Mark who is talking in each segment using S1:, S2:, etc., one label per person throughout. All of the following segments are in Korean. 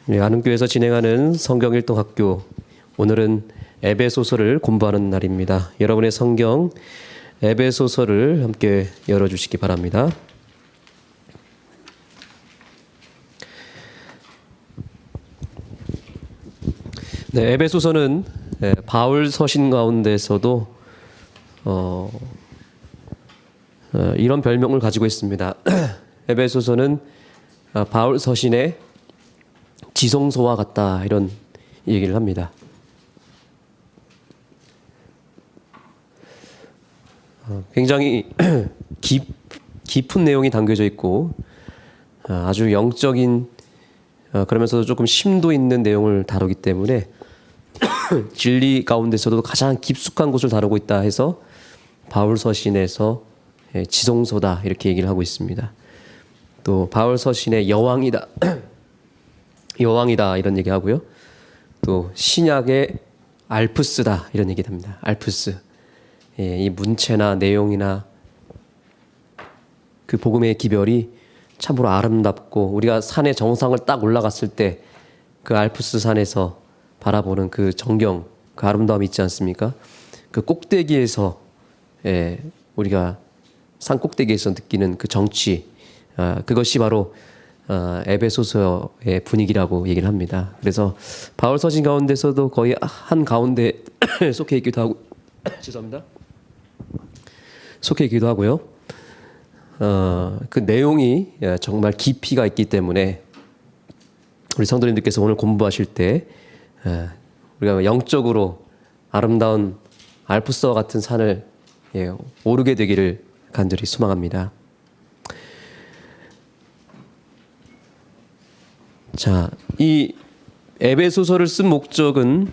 S1: 안흥교회에서 진행하는 성경일동학교, 오늘은 에베소서를 공부하는 날입니다. 여러분의 성경 에베소서를 함께 열어주시기 바랍니다. 네, 에베소서는 바울 서신 가운데서도 이런 별명을 가지고 있습니다. 에베소서는 바울 서신의 지성소와 같다, 이런 얘기를 합니다. 굉장히 깊은 내용이 담겨져 있고 아주 영적인, 그러면서도 조금 심도 있는 내용을 다루기 때문에 진리 가운데서도 가장 깊숙한 곳을 다루고 있다 해서 바울 서신에서 지성소다, 이렇게 얘기를 하고 있습니다. 또 바울 서신의 여왕이다 여왕이다, 이런 얘기하고요. 또 신약의 알프스다, 이런 얘기를 합니다. 알프스. 이 문체나 내용이나 그 복음의 기별이 참으로 아름답고, 우리가 산의 정상을 딱 올라갔을 때 그 알프스 산에서 바라보는 그 정경, 그 아름다움이 있지 않습니까? 그 꼭대기에서 우리가 산 꼭대기에서 느끼는 그 정취, 그것이 바로 에베소서의 분위기라고 얘기를 합니다. 그래서 바울 서신 가운데서도 거의 한 가운데 속해 있기도 하고 죄송합니다. 속해 있기도 하고요. 그 내용이 정말 깊이가 있기 때문에 우리 성도님들께서 오늘 공부하실 때 우리가 영적으로 아름다운 알프스와 같은 산을 오르게 되기를 간절히 소망합니다. 자, 이 에베소서를 쓴 목적은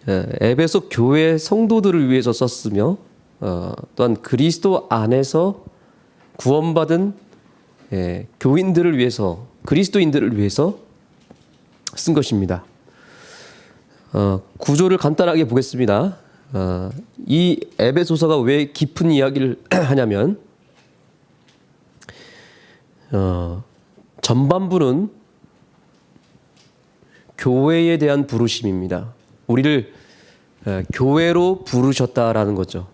S1: 에베소 교회 성도들을 위해서 썼으며, 또한 그리스도 안에서 구원받은 교인들을 위해서, 그리스도인들을 위해서 쓴 것입니다. 구조를 간단하게 보겠습니다. 이 에베소서가 왜 깊은 이야기를 하냐면, 전반부는 교회에 대한 부르심입니다. 우리를 교회로 부르셨다라는 거죠.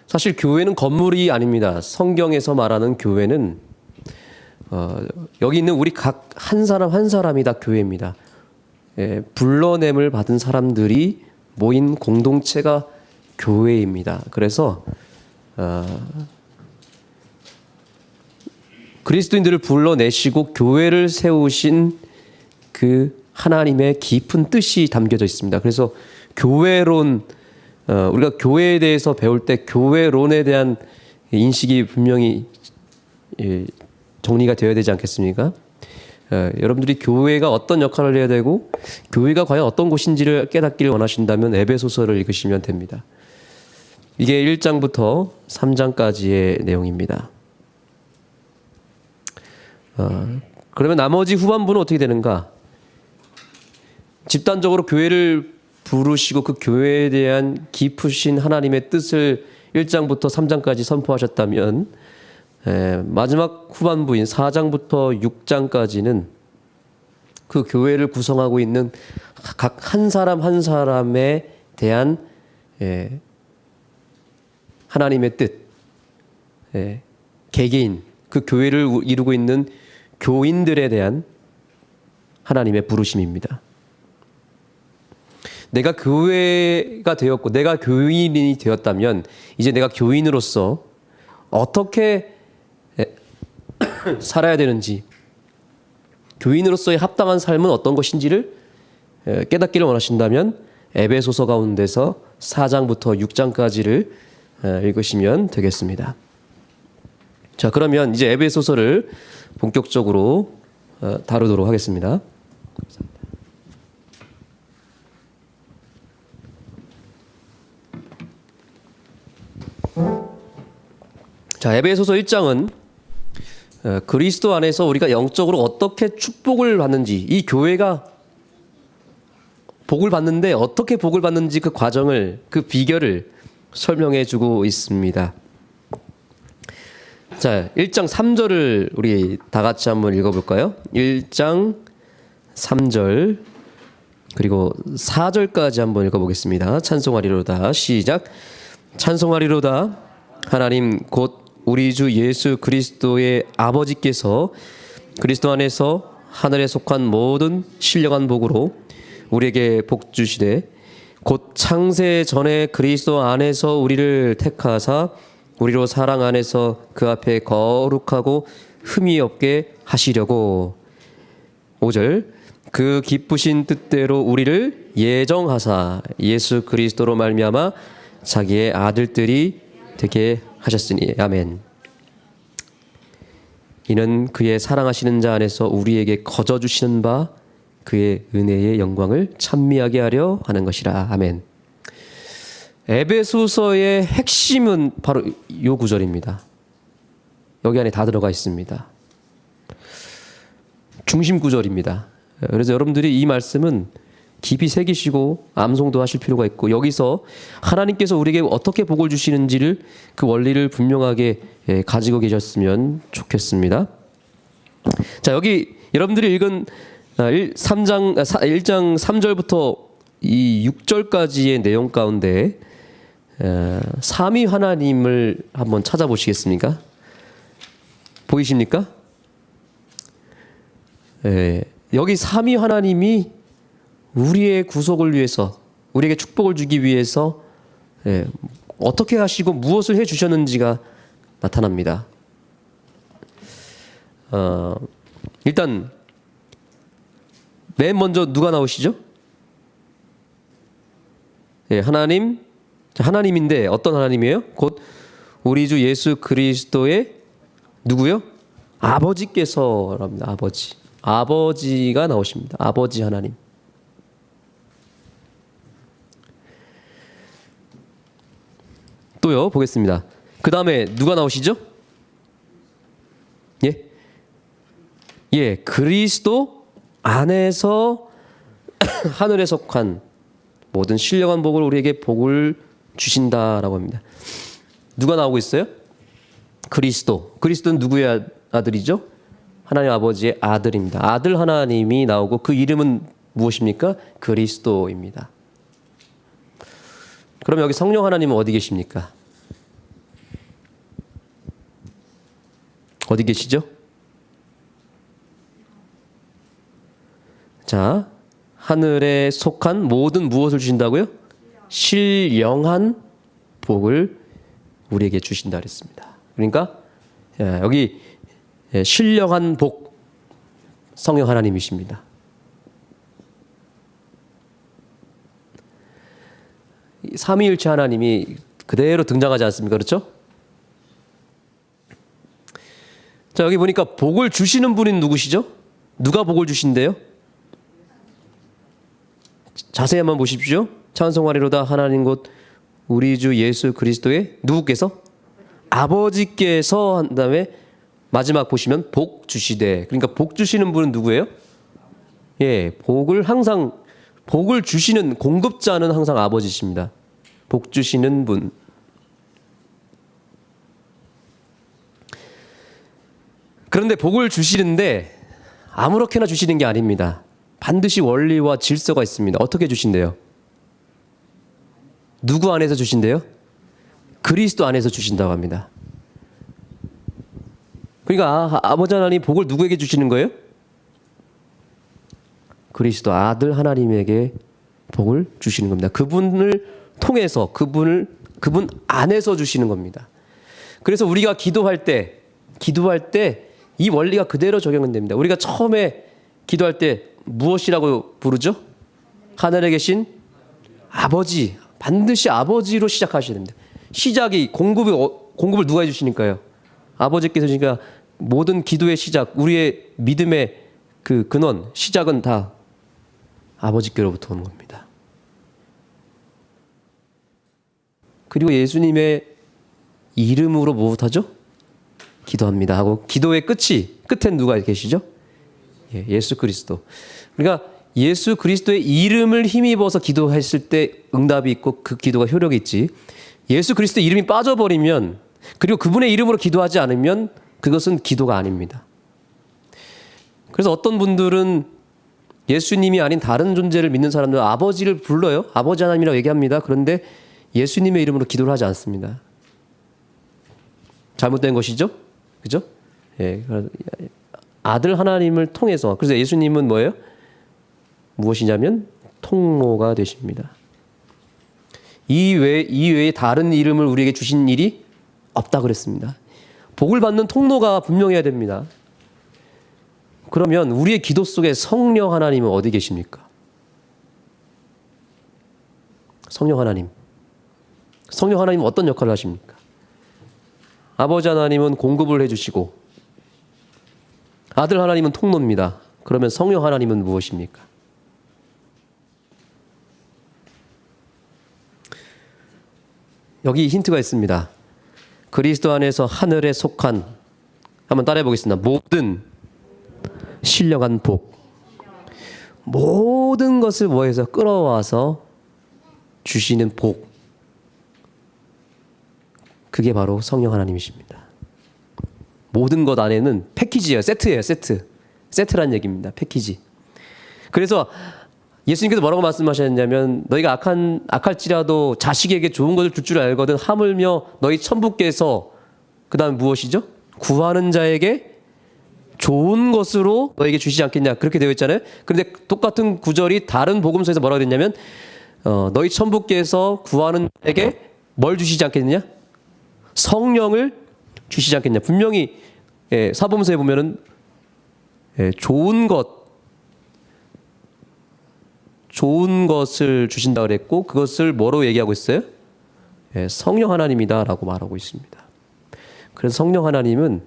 S1: 사실 교회는 건물이 아닙니다. 성경에서 말하는 교회는 여기 있는 우리 각 한 사람 한 사람이 다 교회입니다. 불러냄을 받은 사람들이 모인 공동체가 교회입니다. 그래서 그리스도인들을 불러내시고 교회를 세우신 그 하나님의 깊은 뜻이 담겨져 있습니다. 그래서 교회론, 우리가 교회에 대해서 배울 때 교회론에 대한 인식이 분명히 정리가 되어야 되지 않겠습니까? 여러분들이 교회가 어떤 역할을 해야 되고 교회가 과연 어떤 곳인지를 깨닫기를 원하신다면 에베소서를 읽으시면 됩니다. 이게 1장부터 3장까지의 내용입니다. 그러면 나머지 후반부는 어떻게 되는가? 집단적으로 교회를 부르시고 그 교회에 대한 깊으신 하나님의 뜻을 1장부터 3장까지 선포하셨다면, 마지막 후반부인 4장부터 6장까지는 그 교회를 구성하고 있는 각 한 사람 한 사람에 대한 하나님의 뜻, 개개인, 그 교회를 이루고 있는 교인들에 대한 하나님의 부르심입니다. 내가 교회가 되었고 내가 교인이 되었다면 이제 내가 교인으로서 어떻게 살아야 되는지, 교인으로서의 합당한 삶은 어떤 것인지를 깨닫기를 원하신다면 에베소서 가운데서 4장부터 6장까지를 읽으시면 되겠습니다. 자, 그러면 이제 에베소서를 본격적으로 다루도록 하겠습니다. 자, 에베소서 1장은 그리스도 안에서 우리가 영적으로 어떻게 축복을 받는지, 이 교회가 복을 받는데 어떻게 복을 받는지 그 과정을, 그 비결을 설명해 주고 있습니다. 자, 1장 3절을 우리 다 같이 한번 읽어볼까요? 1장 3절 그리고 4절까지 한번 읽어보겠습니다. 찬송하리로다. 시작. 찬송하리로다. 하나님 곧 우리 주 예수 그리스도의 아버지께서 그리스도 안에서 하늘에 속한 모든 신령한 복으로 우리에게 복 주시되 곧 창세 전에 그리스도 안에서 우리를 택하사 우리로 사랑 안에서 그 앞에 거룩하고 흠이 없게 하시려고. 5절 그 기쁘신 뜻대로 우리를 예정하사 예수 그리스도로 말미암아 자기의 아들들이 되게 하셨으니. 아멘. 이는 그의 사랑하시는 자 안에서 우리에게 거저 주시는 바 그의 은혜의 영광을 찬미하게 하려 하는 것이라. 아멘. 에베소서의 핵심은 바로 이 구절입니다. 여기 안에 다 들어가 있습니다. 중심 구절입니다. 그래서 여러분들이 이 말씀은 깊이 새기시고 암송도 하실 필요가 있고, 여기서 하나님께서 우리에게 어떻게 복을 주시는지를 그 원리를 분명하게 가지고 계셨으면 좋겠습니다. 자, 여기 여러분들이 읽은 1장 3절부터 이 6절까지의 내용 가운데 삼위 하나님을 한번 찾아보시겠습니까? 보이십니까? 여기 삼위 하나님이 우리의 구속을 위해서, 우리에게 축복을 주기 위해서 어떻게 하시고 무엇을 해주셨는지가 나타납니다. 일단 맨 먼저 누가 나오시죠? 하나님인데 어떤 하나님이에요? 곧 우리 주 예수 그리스도의 누구요? 아버지께서랍니다. 아버지가 나오십니다. 아버지 하나님. 또요, 보겠습니다. 그 다음에 누가 나오시죠? 그리스도 안에서 하늘에 속한 모든 신령한 복을 우리에게 복을 주신다라고 합니다. 누가 나오고 있어요? 그리스도는 누구의 아들이죠? 하나님 아버지의 아들입니다. 아들 하나님이 나오고 그 이름은 무엇입니까? 그리스도입니다. 그럼 여기 성령 하나님은 어디 계십니까? 어디 계시죠? 자, 하늘에 속한 모든 무엇을 주신다고요? 신령한 복을 우리에게 주신다 그랬습니다. 그러니까 여기 신령한 복, 성령 하나님이십니다. 삼위일체 하나님이 그대로 등장하지 않습니까? 그렇죠? 자, 여기 보니까 복을 주시는 분이 누구시죠? 누가 복을 주신대요? 자세히 한번 보십시오. 찬송하리로다. 하나님 곧 우리 주 예수 그리스도의 누구께서? 아버지께서 한 다음에 마지막 보시면 복 주시되. 그러니까 복 주시는 분은 누구예요? 복을 주시는 공급자는 항상 아버지십니다. 복 주시는 분. 그런데 복을 주시는데 아무렇게나 주시는 게 아닙니다. 반드시 원리와 질서가 있습니다. 어떻게 주신대요? 누구 안에서 주신대요? 그리스도 안에서 주신다고 합니다. 그러니까 아버지 하나님 복을 누구에게 주시는 거예요? 그리스도 아들 하나님에게 복을 주시는 겁니다. 그분을 통해서 그분 안에서 주시는 겁니다. 그래서 우리가 기도할 때 이 원리가 그대로 적용은 됩니다. 우리가 처음에 기도할 때 무엇이라고 부르죠? 하늘에 계신 아버지. 반드시 아버지로 시작하셔야 됩니다. 시작이 공급을 누가 해주시니까요? 아버지께서. 그러니까 모든 기도의 시작, 우리의 믿음의 그 근원, 시작은 다 아버지께로부터 오는 겁니다. 그리고 예수님의 이름으로 무엇하죠? 기도합니다 하고 기도의 끝엔 누가 계시죠? 예수 그리스도. 그러니까 예수 그리스도의 이름을 힘입어서 기도했을 때 응답이 있고 그 기도가 효력이 있지, 예수 그리스도의 이름이 빠져버리면, 그리고 그분의 이름으로 기도하지 않으면 그것은 기도가 아닙니다. 그래서 어떤 분들은 예수님이 아닌 다른 존재를 믿는 사람들은 아버지를 불러요. 아버지 하나님이라고 얘기합니다. 그런데 예수님의 이름으로 기도를 하지 않습니다. 잘못된 것이죠? 그죠? 예, 아들 하나님을 통해서. 그래서 예수님은 뭐예요? 무엇이냐면 통로가 되십니다. 이 외에 다른 이름을 우리에게 주신 일이 없다 그랬습니다. 복을 받는 통로가 분명해야 됩니다. 그러면 우리의 기도 속에 성령 하나님은 어디 계십니까? 성령 하나님. 성령 하나님은 어떤 역할을 하십니까? 아버지 하나님은 공급을 해주시고 아들 하나님은 통로입니다. 그러면 성령 하나님은 무엇입니까? 여기 힌트가 있습니다. 그리스도 안에서 하늘에 속한, 한번 따라해 보겠습니다. 모든 신령한 복. 모든 것을 뭐해서 끌어와서 주시는 복. 그게 바로 성령 하나님이십니다. 모든 것 안에는 패키지예요. 세트예요. 세트. 세트란 얘기입니다. 패키지. 그래서 예수님께서 뭐라고 말씀하셨냐면 너희가 악할지라도 자식에게 좋은 것을 줄 줄 알거든 하물며 너희 천부께서 그 다음 무엇이죠? 구하는 자에게 좋은 것으로 너에게 주시지 않겠냐 그렇게 되어 있잖아요. 그런데 똑같은 구절이 다른 복음서에서 뭐라고 됐냐면 너희 천부께서 구하는 자에게 뭘 주시지 않겠느냐? 성령을 주시지 않겠냐. 분명히 사복음서에 보면은 좋은 것을 주신다 그랬고 그것을 뭐로 얘기하고 있어요? 성령 하나님이다라고 말하고 있습니다. 그래서 성령 하나님은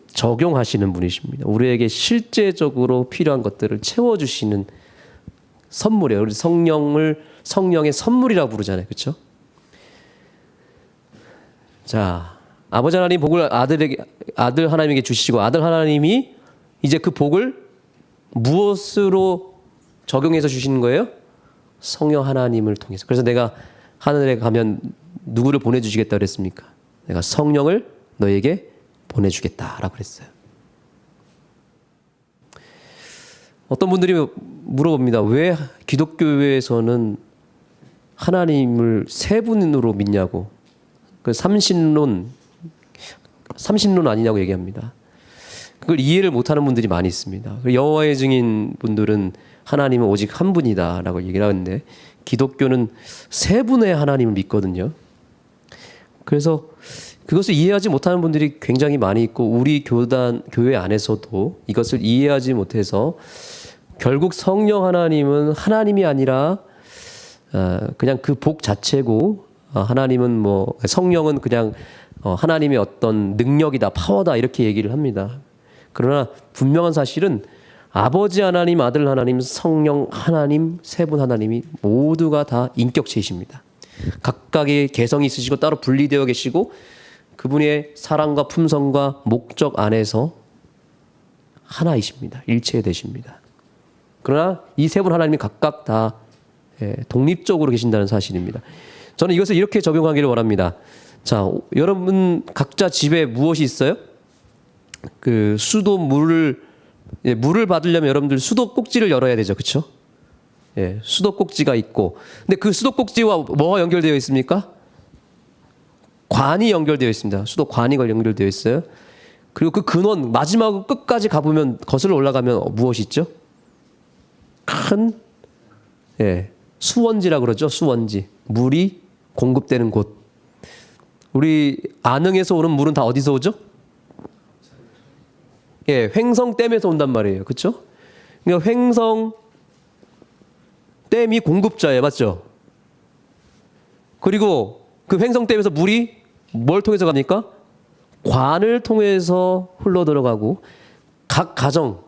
S1: 적용하시는 분이십니다. 우리에게 실제적으로 필요한 것들을 채워주시는 선물이에요. 우리 성령의 선물이라고 부르잖아요. 그렇죠? 자, 아버지 하나님 복을 아들 하나님에게 주시고 아들 하나님이 이제 그 복을 무엇으로 적용해서 주시는 거예요? 성령 하나님을 통해서. 그래서 내가 하늘에 가면 누구를 보내주시겠다 그랬습니까? 내가 성령을 너에게 보내주겠다라고 그랬어요. 어떤 분들이 물어봅니다. 왜 기독교에서는 하나님을 세 분으로 믿냐고. 그 삼신론 아니냐고 얘기합니다. 그걸 이해를 못하는 분들이 많이 있습니다. 여호와의 증인 분들은 하나님은 오직 한 분이다라고 얘기를 하는데 기독교는 세 분의 하나님을 믿거든요. 그래서 그것을 이해하지 못하는 분들이 굉장히 많이 있고 우리 교회 안에서도 이것을 이해하지 못해서 결국 성령 하나님은 하나님이 아니라 그냥 그 복 자체고 하나님은 뭐 성령은 그냥 하나님의 어떤 능력이다, 파워다 이렇게 얘기를 합니다. 그러나 분명한 사실은 아버지 하나님, 아들 하나님, 성령 하나님, 세 분 하나님이 모두가 다 인격체이십니다. 각각의 개성이 있으시고 따로 분리되어 계시고 그분의 사랑과 품성과 목적 안에서 하나이십니다. 일체되십니다. 그러나 이 세 분 하나님이 각각 다 독립적으로 계신다는 사실입니다. 저는 이것을 이렇게 적용하기를 원합니다. 자, 여러분 각자 집에 무엇이 있어요? 그 수도 물을 받으려면 여러분들 수도 꼭지를 열어야 되죠. 그렇죠? 예, 수도 꼭지가 있고. 근데 그 수도 꼭지와 뭐가 연결되어 있습니까? 관이 연결되어 있습니다. 수도 관이 연결되어 있어요. 그리고 그 근원 마지막 끝까지 가보면 거슬러 올라가면 무엇이 있죠? 큰 수원지라 그러죠. 수원지. 물이 공급되는 곳. 우리 안흥에서 오는 물은 다 어디서 오죠? 횡성댐에서 온단 말이에요. 그렇죠? 그러니까 횡성댐이 공급자예요. 맞죠? 그리고 그 횡성댐에서 물이 뭘 통해서 갑니까? 관을 통해서 흘러 들어가고 각 가정에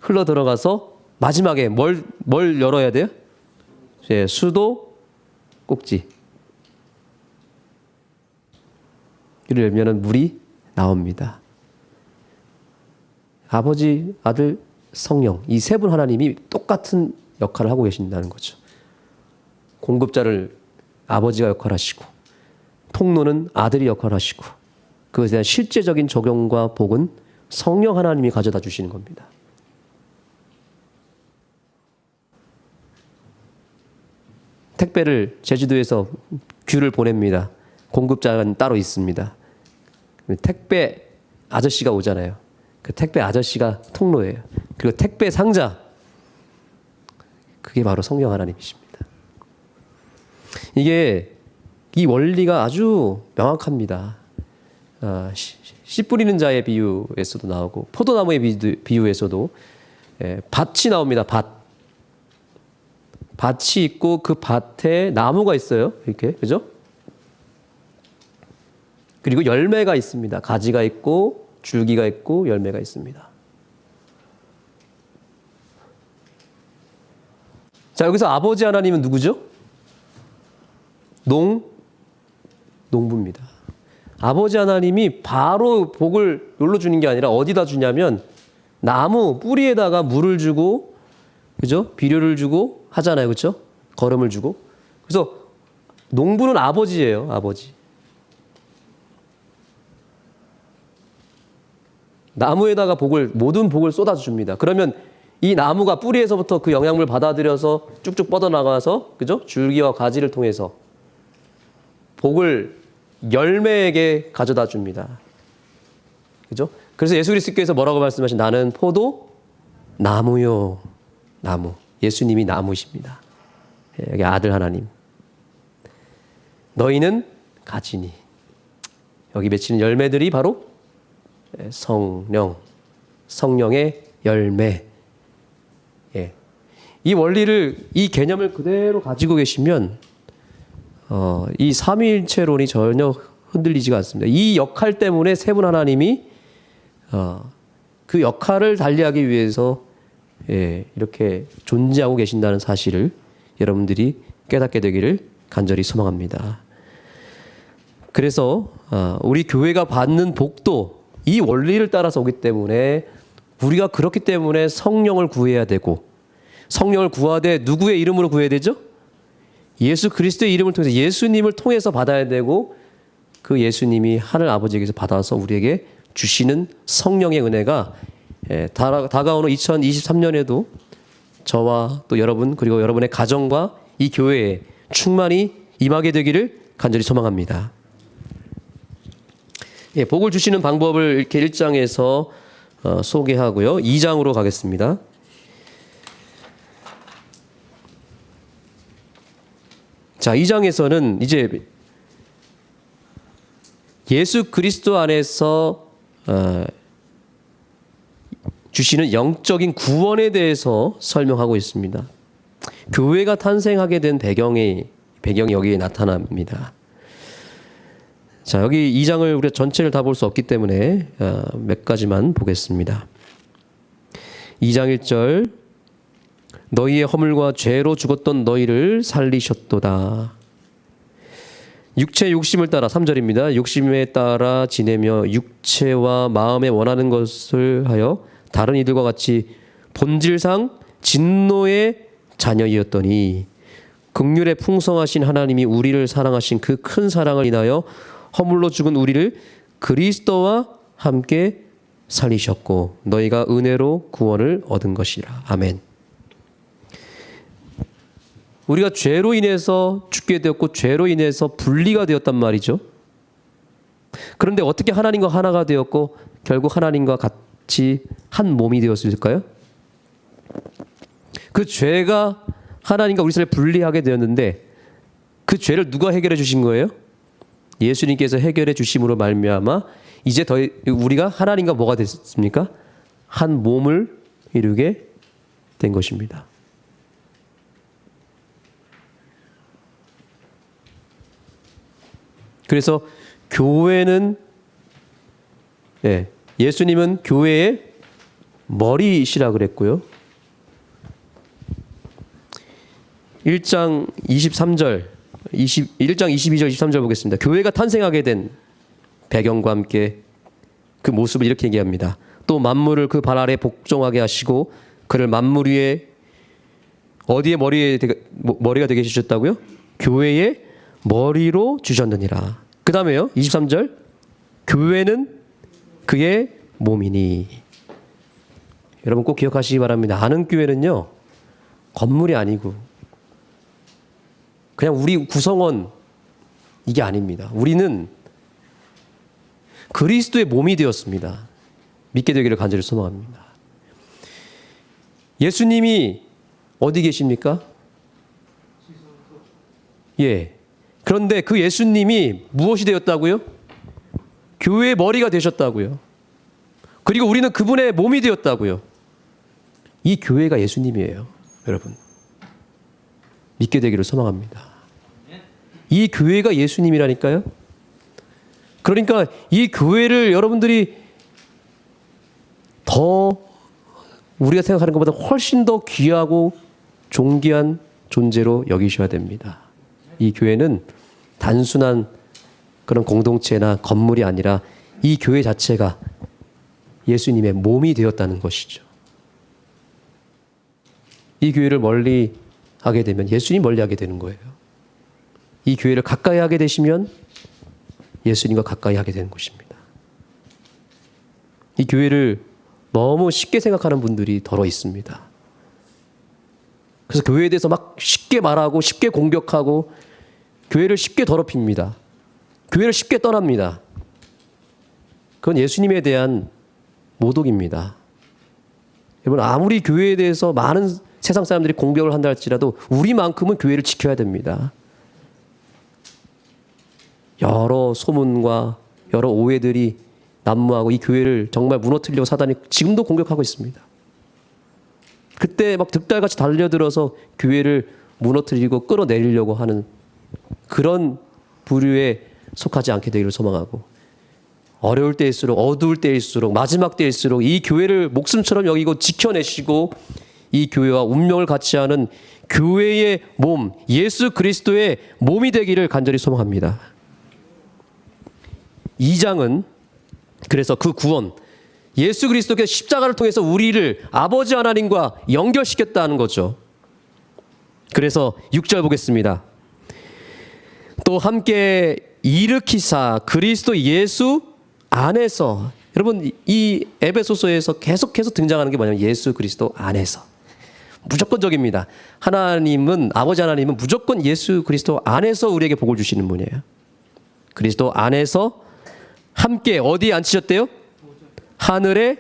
S1: 흘러 들어가서 마지막에 뭘 열어야 돼요? 수도 꼭지. 이를 열면 물이 나옵니다. 아버지, 아들, 성령 이 세 분 하나님이 똑같은 역할을 하고 계신다는 거죠. 공급자를 아버지가 역할하시고 통로는 아들이 역할하시고 그것에 대한 실제적인 적용과 복은 성령 하나님이 가져다 주시는 겁니다. 택배를 제주도에서 귤을 보냅니다. 공급자는 따로 있습니다. 택배 아저씨가 오잖아요. 그 택배 아저씨가 통로예요. 그리고 택배 상자, 그게 바로 성령 하나님이십니다. 이게 이 원리가 아주 명확합니다. 씨 뿌리는 자의 비유에서도 나오고 포도나무의 비유에서도 밭이 나옵니다. 밭이 있고 그 밭에 나무가 있어요. 이렇게, 그죠? 그리고 열매가 있습니다. 가지가 있고 줄기가 있고 열매가 있습니다. 자, 여기서 아버지 하나님은 누구죠? 농부입니다. 아버지 하나님이 바로 복을 여기로 주는 게 아니라 어디다 주냐면 나무 뿌리에다가 물을 주고, 그죠? 비료를 주고 하잖아요. 그죠? 거름을 주고. 그래서 농부는 아버지예요. 아버지. 나무에다가 모든 복을 쏟아줍니다. 그러면 이 나무가 뿌리에서부터 그 영양물 받아들여서 쭉쭉 뻗어나가서, 그죠? 줄기와 가지를 통해서 복을 열매에게 가져다 줍니다. 그죠? 그래서 예수 그리스도께서 뭐라고 말씀하신, 나는 포도 나무요. 나무. 예수님이 나무십니다. 여기 아들 하나님. 너희는 가지니. 여기 맺히는 열매들이 바로 성령의 열매. 예. 이 원리를, 이 개념을 그대로 가지고 계시면 이 삼위일체론이 전혀 흔들리지가 않습니다. 이 역할 때문에 세 분 하나님이 그 역할을 달리하기 위해서 이렇게 존재하고 계신다는 사실을 여러분들이 깨닫게 되기를 간절히 소망합니다. 그래서 우리 교회가 받는 복도 이 원리를 따라서 오기 때문에, 우리가 그렇기 때문에 성령을 구해야 되고, 성령을 구하되 누구의 이름으로 구해야 되죠? 예수 그리스도의 이름을 통해서, 예수님을 통해서 받아야 되고, 그 예수님이 하늘 아버지에게서 받아서 우리에게 주시는 성령의 은혜가 다가오는 2023년에도 저와 또 여러분, 그리고 여러분의 가정과 이 교회에 충만히 임하게 되기를 간절히 소망합니다. 복을 주시는 방법을 이렇게 1장에서 소개하고요. 2장으로 가겠습니다. 자, 2장에서는 이제 예수 그리스도 안에서 주시는 영적인 구원에 대해서 설명하고 있습니다. 교회가 탄생하게 된 배경이 여기에 나타납니다. 자, 여기 2장을 우리가 전체를 다 볼 수 없기 때문에 몇 가지만 보겠습니다. 2장 1절, 너희의 허물과 죄로 죽었던 너희를 살리셨도다. 육체 욕심을 따라, 3절입니다. 욕심에 따라 지내며 육체와 마음에 원하는 것을 하여 다른 이들과 같이 본질상 진노의 자녀이었더니 긍휼에 풍성하신 하나님이 우리를 사랑하신 그 큰 사랑을 인하여 허물로 죽은 우리를 그리스도와 함께 살리셨고 너희가 은혜로 구원을 얻은 것이라. 아멘. 우리가 죄로 인해서 죽게 되었고 죄로 인해서 분리가 되었단 말이죠. 그런데 어떻게 하나님과 하나가 되었고 결국 하나님과 같이 한 몸이 되었을까요? 그 죄가 하나님과 우리 사이를 분리하게 되었는데 그 죄를 누가 해결해 주신 거예요? 예수님께서 해결해 주심으로 말미암아 이제 우리가 하나님과 뭐가 됐습니까? 한 몸을 이루게 된 것입니다. 그래서 교회는 예수님은 교회의 머리시라 그랬고요. 1장 22절 23절 보겠습니다. 교회가 탄생하게 된 배경과 함께 그 모습을 이렇게 얘기합니다. 또 만물을 그 발 아래 복종하게 하시고 그를 만물 위에 어디에 머리가 되게 해주셨다고요? 교회의 머리로 주셨느니라. 그 다음에요. 23절 교회는 그의 몸이니. 여러분 꼭 기억하시기 바랍니다. 아는 교회는요 건물이 아니고 그냥 우리 구성원 이게 아닙니다. 우리는 그리스도의 몸이 되었습니다. 믿게 되기를 간절히 소망합니다. 예수님이 어디 계십니까? 예. 그런데 그 예수님이 무엇이 되었다고요? 교회의 머리가 되셨다고요. 그리고 우리는 그분의 몸이 되었다고요. 이 교회가 예수님이에요, 여러분. 믿게 되기를 소망합니다. 이 교회가 예수님이라니까요. 그러니까 이 교회를 여러분들이 더 우리가 생각하는 것보다 훨씬 더 귀하고 존귀한 존재로 여기셔야 됩니다. 이 교회는 단순한 그런 공동체나 건물이 아니라 이 교회 자체가 예수님의 몸이 되었다는 것이죠. 이 교회를 멀리 하게 되면 예수님 멀리 하게 되는 거예요. 이 교회를 가까이 하게 되시면 예수님과 가까이 하게 되는 것입니다. 이 교회를 너무 쉽게 생각하는 분들이 더러 있습니다. 그래서 교회에 대해서 막 쉽게 말하고 쉽게 공격하고 교회를 쉽게 더럽힙니다. 교회를 쉽게 떠납니다. 그건 예수님에 대한 모독입니다. 여러분, 아무리 교회에 대해서 많은 세상 사람들이 공격을 한다 할지라도 우리만큼은 교회를 지켜야 됩니다. 여러 소문과 여러 오해들이 난무하고 이 교회를 정말 무너뜨리려고 사단이 지금도 공격하고 있습니다. 그때 막 득달같이 달려들어서 교회를 무너뜨리고 끌어내리려고 하는 그런 부류에 속하지 않게 되기를 소망하고, 어려울 때일수록, 어두울 때일수록, 마지막 때일수록 이 교회를 목숨처럼 여기고 지켜내시고 이 교회와 운명을 같이 하는 교회의 몸, 예수 그리스도의 몸이 되기를 간절히 소망합니다. 2장은 그래서 그 구원, 예수 그리스도께서 십자가를 통해서 우리를 아버지 하나님과 연결시켰다는 거죠. 그래서 6절 보겠습니다. 또 함께 일으키사 그리스도 예수 안에서, 여러분 이 에베소서에서 계속해서 등장하는 게 뭐냐면 예수 그리스도 안에서, 무조건적입니다. 하나님은, 아버지 하나님은 무조건 예수 그리스도 안에서 우리에게 복을 주시는 분이에요. 그리스도 안에서 함께 어디에 앉히셨대요? 하늘에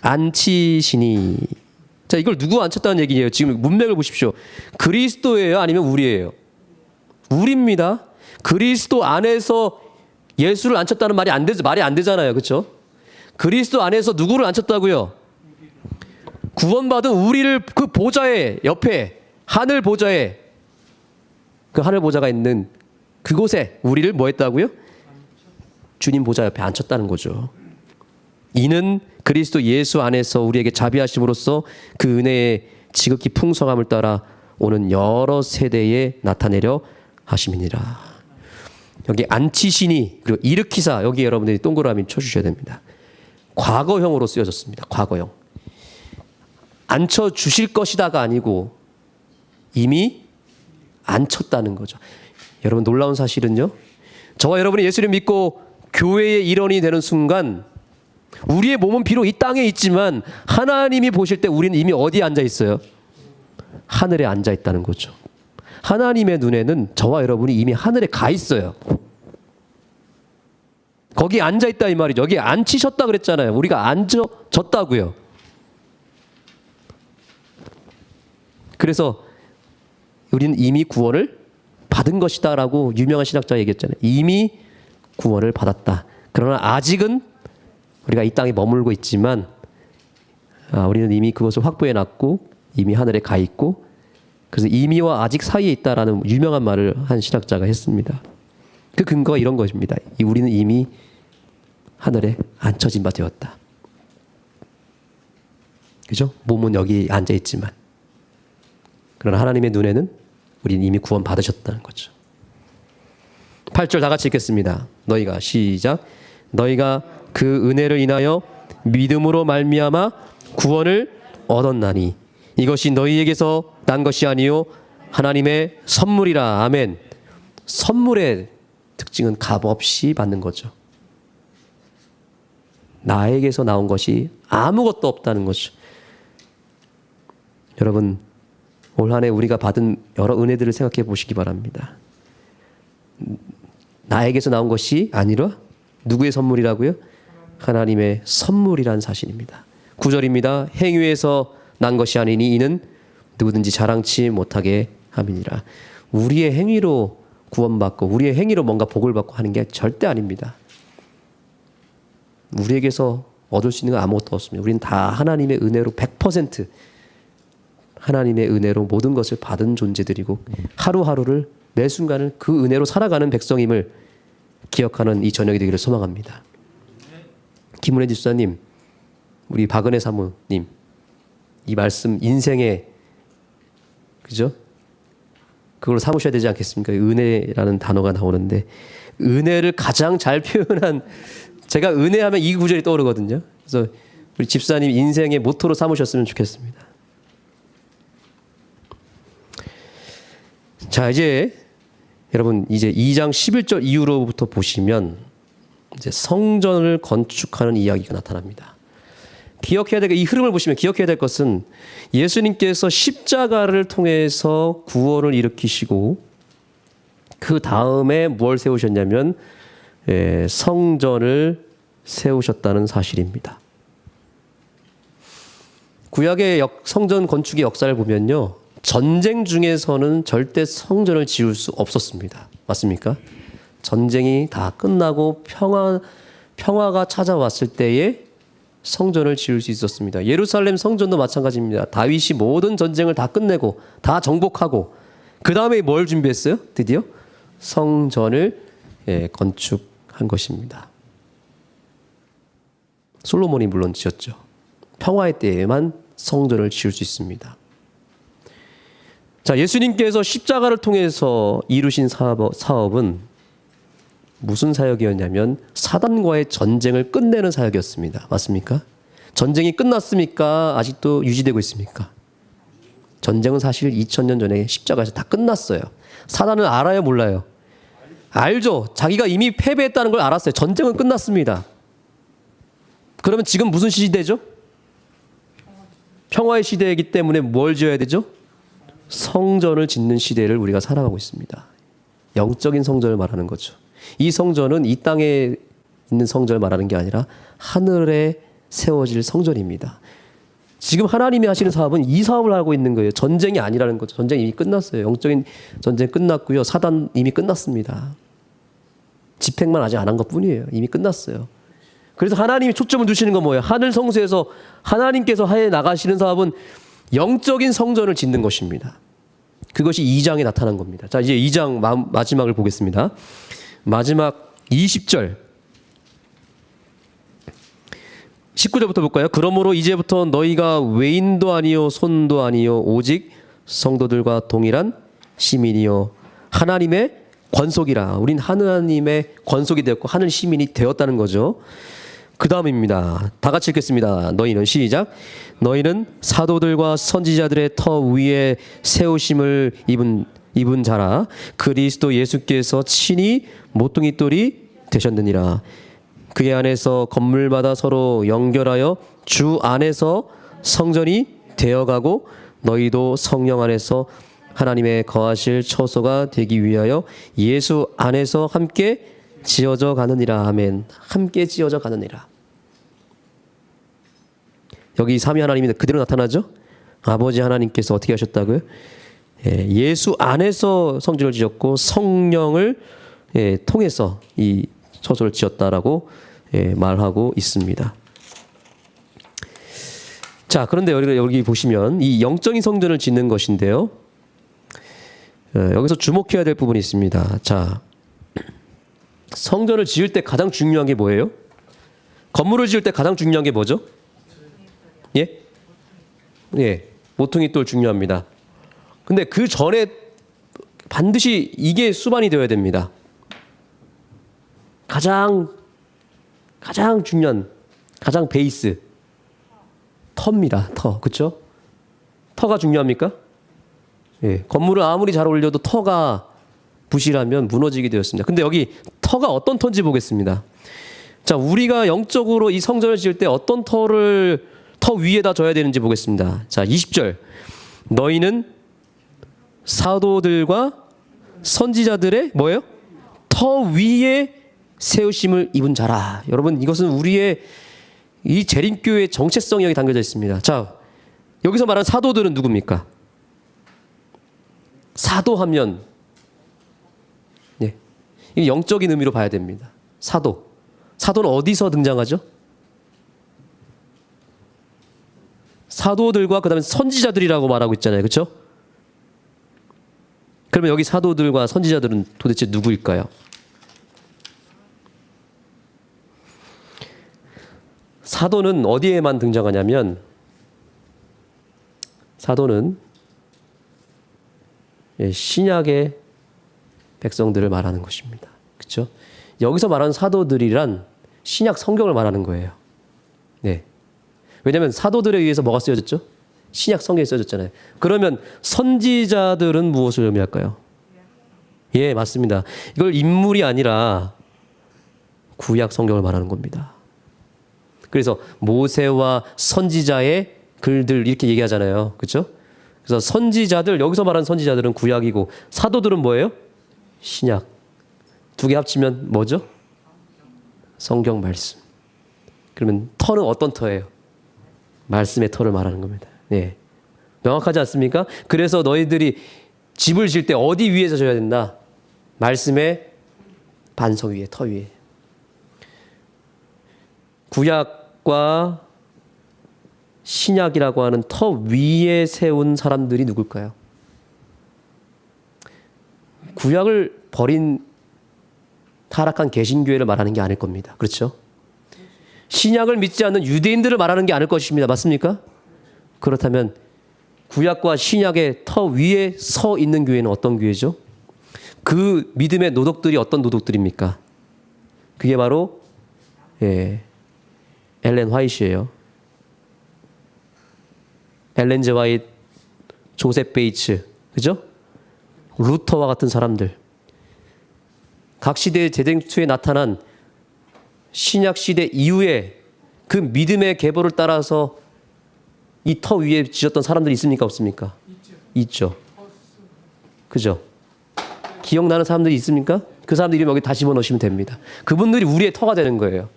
S1: 앉히시니. 자, 이걸 누구 앉혔다는 얘기예요? 지금 문맥을 보십시오. 그리스도예요? 아니면 우리예요? 우리입니다. 그리스도 안에서 예수를 앉혔다는 말이 안 되잖아요. 그렇죠? 그리스도 안에서 누구를 앉혔다고요? 구원받은 우리를 그 보좌의 옆에, 하늘 보좌에, 그 하늘 보좌가 있는 그곳에 우리를 뭐 했다고요? 주님 보좌 옆에 앉혔다는 거죠. 이는 그리스도 예수 안에서 우리에게 자비하심으로써 그 은혜의 지극히 풍성함을 따라 오는 여러 세대에 나타내려 하심이니라. 여기 앉히시니, 그리고 일으키사, 여기 여러분들이 동그라미 쳐주셔야 됩니다. 과거형으로 쓰여졌습니다. 과거형. 앉혀주실 것이다가 아니고 이미 앉혔다는 거죠. 여러분, 놀라운 사실은요, 저와 여러분이 예수를 믿고 교회의 일원이 되는 순간 우리의 몸은 비록 이 땅에 있지만 하나님이 보실 때 우리는 이미 어디에 앉아 있어요? 하늘에 앉아 있다는 거죠. 하나님의 눈에는 저와 여러분이 이미 하늘에 가 있어요. 거기 앉아 있다 이 말이죠. 여기 앉히셨다 그랬잖아요. 우리가 앉아졌다고요. 그래서 우리는 이미 구원을 받은 것이다라고 유명한 신학자가 얘기했잖아요. 이미 구원을 받았다. 그러나 아직은 우리가 이 땅에 머물고 있지만 우리는 이미 그것을 확보해 놨고 이미 하늘에 가 있고, 그래서 이미와 아직 사이에 있다라는 유명한 말을 한 신학자가 했습니다. 그 근거가 이런 것입니다. 우리는 이미 하늘에 앉혀진 바 되었다. 그죠? 몸은 여기 앉아 있지만, 그러나 하나님의 눈에는 우리는 이미 구원 받으셨다는 거죠. 8절 다 같이 읽겠습니다. 너희가, 시작. 너희가 그 은혜를 인하여 믿음으로 말미암아 구원을 얻었나니 이것이 너희에게서 난 것이 아니요 하나님의 선물이라. 아멘. 선물의 특징은 값없이 받는 거죠. 나에게서 나온 것이 아무것도 없다는 거죠. 여러분, 올 한 해 우리가 받은 여러 은혜들을 생각해 보시기 바랍니다. 나에게서 나온 것이 아니라 누구의 선물이라고요? 하나님의 선물이란 사실입니다. 9절입니다. 행위에서 난 것이 아니니 이는 누구든지 자랑치 못하게 함이니라. 우리의 행위로 구원받고 우리의 행위로 뭔가 복을 받고 하는 게 절대 아닙니다. 우리에게서 얻을 수 있는 건 아무것도 없습니다. 우리는 다 하나님의 은혜로 100% 하나님의 은혜로 모든 것을 받은 존재들이고 하루하루를 매 순간을 그 은혜로 살아가는 백성임을 기억하는 이 저녁이 되기를 소망합니다. 김은혜 집사님, 우리 박은혜 사모님, 이 말씀 인생의 그죠? 그걸 삼으셔야 되지 않겠습니까? 은혜라는 단어가 나오는데 은혜를 가장 잘 표현한, 제가 은혜하면 이 구절이 떠오르거든요. 그래서 우리 집사님 인생의 모토로 삼으셨으면 좋겠습니다. 자, 이제 여러분 이제 2장 11절 이후로부터 보시면 이제 성전을 건축하는 이야기가 나타납니다. 기억해야 될, 이 흐름을 보시면 기억해야 될 것은 예수님께서 십자가를 통해서 구원을 일으키시고 그 다음에 뭘 세우셨냐면 성전을 세우셨다는 사실입니다. 구약의 성전 건축의 역사를 보면요, 전쟁 중에서는 절대 성전을 지을 수 없었습니다. 맞습니까? 전쟁이 다 끝나고 평화가 찾아왔을 때에 성전을 지을 수 있었습니다. 예루살렘 성전도 마찬가지입니다. 다윗이 모든 전쟁을 다 끝내고 다 정복하고 그 다음에 뭘 준비했어요? 드디어 성전을 건축한 것입니다. 솔로몬이 물론 지었죠. 평화의 때에만 성전을 지을 수 있습니다. 자, 예수님께서 십자가를 통해서 이루신 사업은 무슨 사역이었냐면 사단과의 전쟁을 끝내는 사역이었습니다. 맞습니까? 전쟁이 끝났습니까? 아직도 유지되고 있습니까? 전쟁은 사실 2000년 전에 십자가에서 다 끝났어요. 사단은 알아요, 몰라요? 알죠. 자기가 이미 패배했다는 걸 알았어요. 전쟁은 끝났습니다. 그러면 지금 무슨 시대죠? 평화의 시대이기 때문에 뭘 지어야 되죠? 성전을 짓는 시대를 우리가 살아가고 있습니다. 영적인 성전을 말하는 거죠. 이 성전은 이 땅에 있는 성전을 말하는 게 아니라 하늘에 세워질 성전입니다. 지금 하나님이 하시는 사업은 이 사업을 하고 있는 거예요. 전쟁이 아니라는 거죠. 전쟁이 이미 끝났어요. 영적인 전쟁 끝났고요. 사단 이미 끝났습니다. 집행만 아직 안 한 것뿐이에요. 이미 끝났어요. 그래서 하나님이 초점을 두시는 건 뭐예요? 하늘 성소에서 하나님께서 해 나가시는 사업은 영적인 성전을 짓는 것입니다. 그것이 2장에 나타난 겁니다. 자, 이제 2장 마지막을 보겠습니다. 마지막 20절 19절부터 볼까요? 그러므로 이제부터 너희가 외인도 아니요 손도 아니요 오직 성도들과 동일한 시민이요 하나님의 권속이라. 우린 하나님의 권속이 되었고 하늘 시민이 되었다는 거죠. 그 다음입니다. 다 같이 읽겠습니다. 너희는 시작. 너희는 사도들과 선지자들의 터 위에 세우심을 입은 자라. 그리스도 예수께서 친히 모퉁이 돌이 되셨느니라. 그의 안에서 건물마다 서로 연결하여 주 안에서 성전이 되어가고 너희도 성령 안에서 하나님의 거하실 처소가 되기 위하여 예수 안에서 함께 지어져 가느니라. 아멘. 함께 지어져 가느니라. 여기 삼위 하나님이 그대로 나타나죠. 아버지 하나님께서 어떻게 하셨다고요? 예수 안에서 성전을 지었고 성령을 통해서 이 처소를 지었다라고 말하고 있습니다. 자, 그런데 여기 보시면 이 영적인 성전을 짓는 것인데요. 여기서 주목해야 될 부분이 있습니다. 자, 성전을 지을 때 가장 중요한 게 뭐예요? 건물을 지을 때 가장 중요한 게 뭐죠? 예? 예, 모퉁이 돌 중요합니다. 근데 그 전에 반드시 이게 수반이 되어야 됩니다. 가장 중요한, 가장 베이스 터입니다. 터, 그렇죠? 터가 중요합니까? 예, 건물을 아무리 잘 올려도 터가 부실하면 무너지게 되었습니다. 근데 여기 터가 어떤 터인지 보겠습니다. 자, 우리가 영적으로 이 성전을 지을 때 어떤 터 위에다 져야 되는지 보겠습니다. 자, 20절. 너희는 사도들과 선지자들의 뭐예요? 터 위에 세우심을 입은 자라. 여러분, 이것은 우리의 이 재림교회의 정체성이 여기 담겨져 있습니다. 자, 여기서 말하는 사도들은 누굽니까? 사도하면 네, 이 영적인 의미로 봐야 됩니다. 사도는 어디서 등장하죠? 사도들과 그다음에 선지자들이라고 말하고 있잖아요. 그렇죠? 그러면 여기 사도들과 선지자들은 도대체 누구일까요? 사도는 어디에만 등장하냐면 사도는 신약의 백성들을 말하는 것입니다. 그렇죠? 여기서 말하는 사도들이란 신약 성경을 말하는 거예요. 네. 왜냐하면 사도들에 의해서 뭐가 쓰여졌죠? 신약 성경에 써졌잖아요. 그러면 선지자들은 무엇을 의미할까요? 예, 맞습니다. 이걸 인물이 아니라 구약 성경을 말하는 겁니다. 그래서 모세와 선지자의 글들 이렇게 얘기하잖아요. 그렇죠? 그래서 선지자들, 여기서 말하는 선지자들은 구약이고 사도들은 뭐예요? 신약. 두 개 합치면 뭐죠? 성경 말씀. 그러면 터는 어떤 터예요? 말씀의 터를 말하는 겁니다. 네. 명확하지 않습니까? 그래서 너희들이 집을 질 때 어디 위에서 져야 된다? 말씀의 반석 위에, 터 위에. 구약과 신약이라고 하는 터 위에 세운 사람들이 누굴까요? 구약을 버린 타락한 개신교회를 말하는 게 아닐 겁니다. 그렇죠? 신약을 믿지 않는 유대인들을 말하는 게 아닐 것입니다. 맞습니까? 그렇다면 구약과 신약의 터 위에 서 있는 교회는 어떤 교회죠? 그 믿음의 노독들이 어떤 노독들입니까? 그게 바로 엘렌 화이트예요. 엘렌 제 화이트, 조셉 베이츠, 그죠? 루터와 같은 사람들. 각 시대의 재생투에 나타난 신약 시대 이후에 그 믿음의 계보를 따라서 이 터 위에 지었던 사람들이 있습니까? 없습니까? 있죠. 그죠? 기억나는 사람들이 있습니까? 그 사람들 이름 여기 다 집어넣으시면 됩니다. 그분들이 우리의 터가 되는 거예요.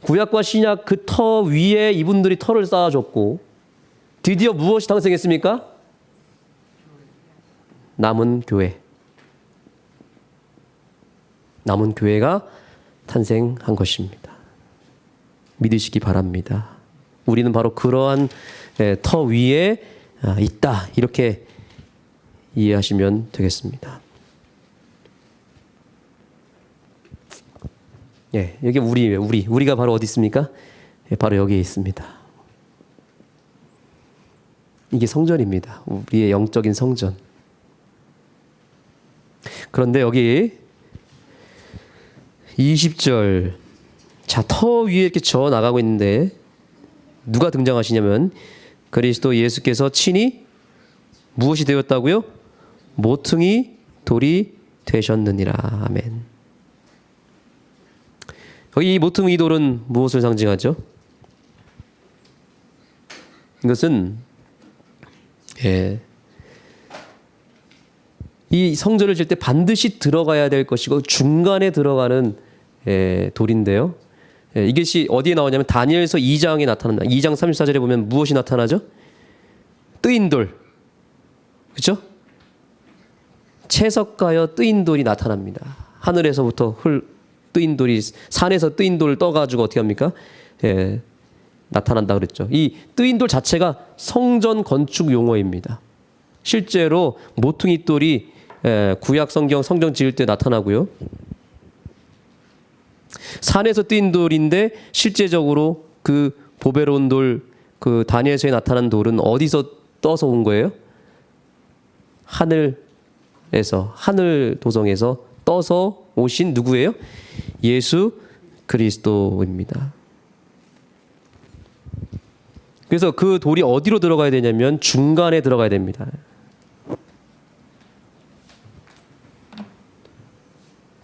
S1: 구약과 신약 그 터 위에 이분들이 터를 쌓아줬고 드디어 무엇이 탄생했습니까? 남은 교회. 남은 교회가 탄생한 것입니다. 믿으시기 바랍니다. 우리는 바로 그러한 터 위에 있다. 이렇게 이해하시면 되겠습니다. 예, 여기 우리예요. 우리가 바로 어디 있습니까? 예, 바로 여기에 있습니다. 이게 성전입니다. 우리의 영적인 성전. 그런데 여기 20절, 자, 터 위에 이렇게 저 나가고 있는데 누가 등장하시냐면 그리스도 예수께서 친히 무엇이 되었다고요? 모퉁이 돌이 되셨느니라. 아멘. 여기 이 모퉁이 돌은 무엇을 상징하죠? 이것은 이 성전을 질 때 반드시 들어가야 될 것이고 중간에 들어가는 돌인데요. 이것이 어디에 나오냐면 다니엘서 2장에 나타납니다. 2장 34절에 보면 무엇이 나타나죠? 뜨인 돌. 그렇죠? 채석가여 뜨인 돌이 나타납니다. 하늘에서부터 뜨인 돌이 산에서 뜨인 돌을 떠가지고 어떻게 합니까? 나타난다 그랬죠. 이 뜨인 돌 자체가 성전 건축 용어입니다. 실제로 모퉁이 돌이 구약 성경 지을 때 나타나고요. 산에서 뜨인 돌인데 실제적으로 그 보배로운 돌, 그 다니엘서에 나타난 돌은 어디서 떠서 온 거예요? 하늘 도성에서 떠서 오신 누구예요? 예수 그리스도입니다. 그래서 그 돌이 어디로 들어가야 되냐면 중간에 들어가야 됩니다.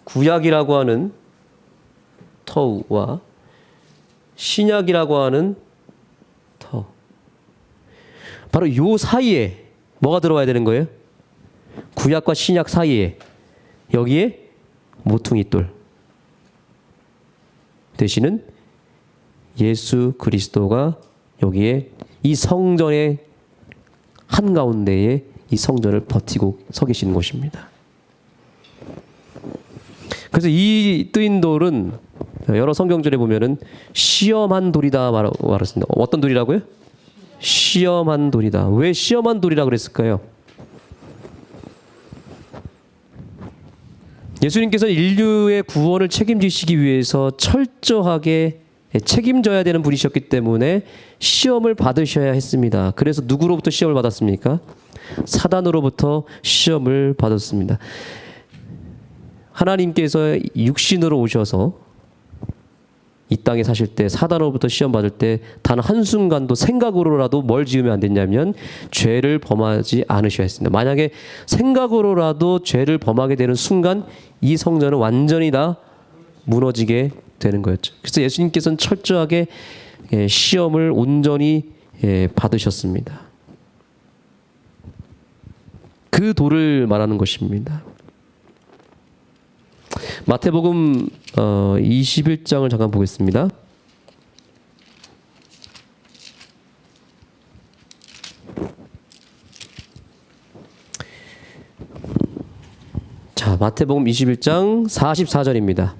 S1: 구약이라고 하는 터와 신약이라고 하는 터. 바로 요 사이에 뭐가 들어가야 되는 거예요? 구약과 신약 사이에 여기에 모퉁이돌 되시는 예수 그리스도가 여기에 이 성전의 한가운데에 이 성전을 버티고 서 계시는 곳입니다. 그래서 이 뜨인 돌은 여러 성경절에 보면은 시험한 돌이다 말했습니다. 어떤 돌이라고요? 시험한 돌이다. 왜 시험한 돌이라 그랬을까요? 예수님께서 인류의 구원을 책임지시기 위해서 철저하게 책임져야 되는 분이셨기 때문에 시험을 받으셔야 했습니다. 그래서 누구로부터 시험을 받았습니까? 사단으로부터 시험을 받았습니다. 하나님께서 육신으로 오셔서 이 땅에 사실 때 사단으로부터 시험 받을 때 단 한순간도 생각으로라도 뭘 지으면 안 됐냐면 죄를 범하지 않으셔야 했습니다. 만약에 생각으로라도 죄를 범하게 되는 순간 이 성전은 완전히 다 무너지게 되는 거였죠. 그래서 예수님께서는 철저하게 시험을 온전히 받으셨습니다. 그 돌을 말하는 것입니다. 마태복음 21장을 잠깐 보겠습니다. 자, 마태복음 21장 44절입니다.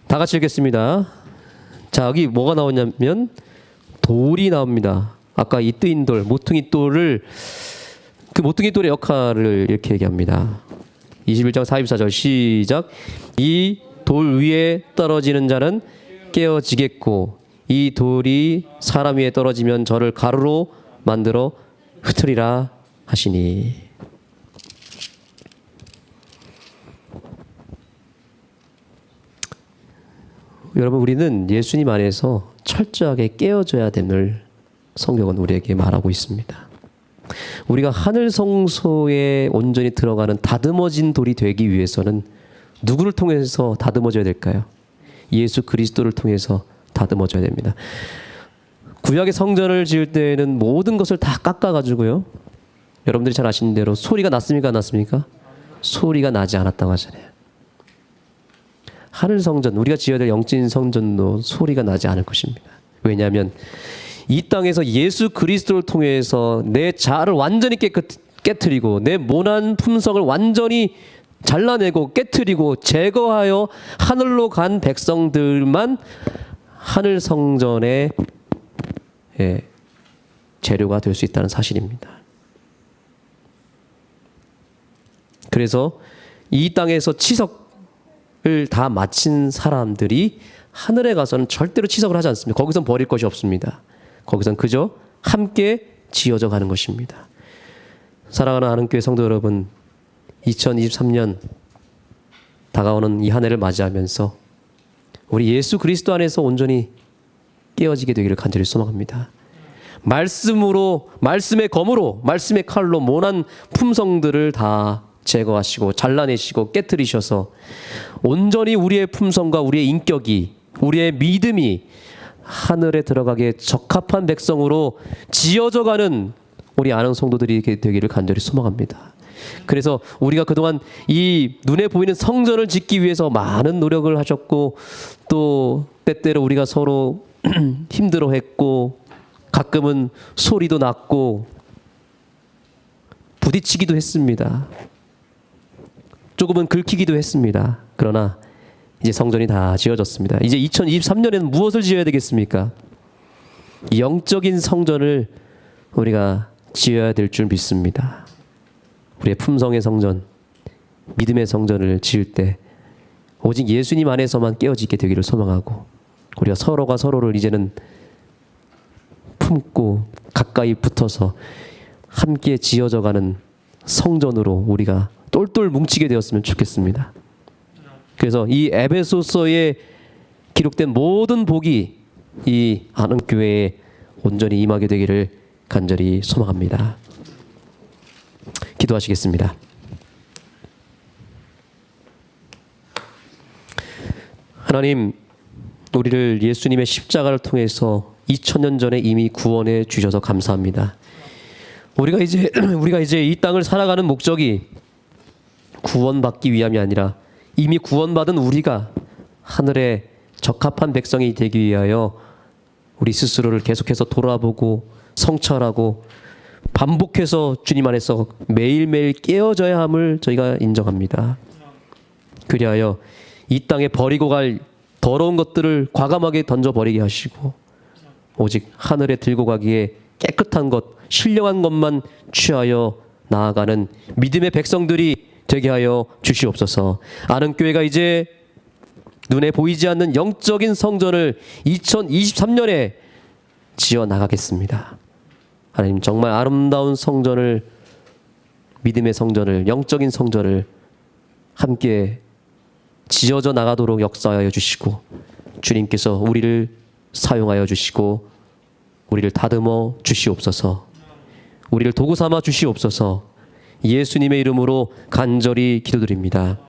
S1: 다 같이 읽겠습니다. 자, 여기 뭐가 나오냐면 돌이 나옵니다. 아까 이 뜨인 돌, 모퉁이 돌을 그 모퉁이 돌의 역할을 이렇게 얘기합니다. 21장 44절 시작. 이 돌 위에 떨어지는 자는 깨어지겠고 이 돌이 사람 위에 떨어지면 저를 가루로 만들어 흩으리라 하시니. 여러분, 우리는 예수님 안에서 철저하게 깨어져야 됨을 성경은 우리에게 말하고 있습니다. 우리가 하늘 성소에 온전히 들어가는 다듬어진 돌이 되기 위해서는 누구를 통해서 다듬어져야 될까요? 예수 그리스도를 통해서 다듬어져야 됩니다. 구약의 성전을 지을 때에는 모든 것을 다 깎아가지고요. 여러분들이 잘 아시는 대로 소리가 났습니까? 안 났습니까? 소리가 나지 않았다고 하잖아요. 하늘 성전, 우리가 지어야 될 영적인 성전도 소리가 나지 않을 것입니다. 왜냐하면 이 땅에서 예수 그리스도를 통해서 내 자아를 완전히 깨트리고 내 모난 품성을 완전히 잘라내고 깨트리고 제거하여 하늘로 간 백성들만 하늘 성전의 재료가 될 수 있다는 사실입니다. 그래서 이 땅에서 치석을 다 마친 사람들이 하늘에 가서는 절대로 치석을 하지 않습니다. 거기선 버릴 것이 없습니다. 거기선 그저 함께 지어져 가는 것입니다. 사랑하는 하나님교회 성도 여러분, 2023년 다가오는 이 한 해를 맞이하면서 우리 예수 그리스도 안에서 온전히 깨어지게 되기를 간절히 소망합니다. 말씀으로, 말씀의 검으로, 말씀의 칼로 모난 품성들을 다 제거하시고 잘라내시고 깨트리셔서 온전히 우리의 품성과 우리의 인격이, 우리의 믿음이 하늘에 들어가기에 적합한 백성으로 지어져가는 우리 아는 성도들이 되기를 간절히 소망합니다. 그래서 우리가 그동안 이 눈에 보이는 성전을 짓기 위해서 많은 노력을 하셨고 또 때때로 우리가 서로 힘들어했고 가끔은 소리도 났고 부딪히기도 했습니다. 조금은 긁히기도 했습니다. 그러나 이제 성전이 다 지어졌습니다. 이제 2023년에는 무엇을 지어야 되겠습니까? 영적인 성전을 우리가 지어야 될 줄 믿습니다. 우리의 품성의 성전, 믿음의 성전을 지을 때 오직 예수님 안에서만 깨어지게 되기를 소망하고 우리가 서로가 서로를 이제는 품고 가까이 붙어서 함께 지어져가는 성전으로 우리가 똘똘 뭉치게 되었으면 좋겠습니다. 그래서 이 에베소서에 기록된 모든 복이 이 한흥교회에 온전히 임하게 되기를 간절히 소망합니다. 기도하시겠습니다. 하나님, 우리를 예수님의 십자가를 통해서 2000년 전에 이미 구원해 주셔서 감사합니다. 우리가 이제 이 땅을 살아가는 목적이 구원받기 위함이 아니라 이미 구원받은 우리가 하늘의 적합한 백성이 되기 위하여 우리 스스로를 계속해서 돌아보고 성찰하고 반복해서 주님 안에서 매일매일 깨어져야 함을 저희가 인정합니다. 그리하여 이 땅에 버리고 갈 더러운 것들을 과감하게 던져버리게 하시고 오직 하늘에 들고 가기에 깨끗한 것, 신령한 것만 취하여 나아가는 믿음의 백성들이 되게 하여 주시옵소서. 아는교회가 이제 눈에 보이지 않는 영적인 성전을 2023년에 지어 나가겠습니다. 하나님, 정말 아름다운 성전을, 믿음의 성전을, 영적인 성전을 함께 지어져 나가도록 역사하여 주시고 주님께서 우리를 사용하여 주시고 우리를 다듬어 주시옵소서. 우리를 도구 삼아 주시옵소서. 예수님의 이름으로 간절히 기도드립니다.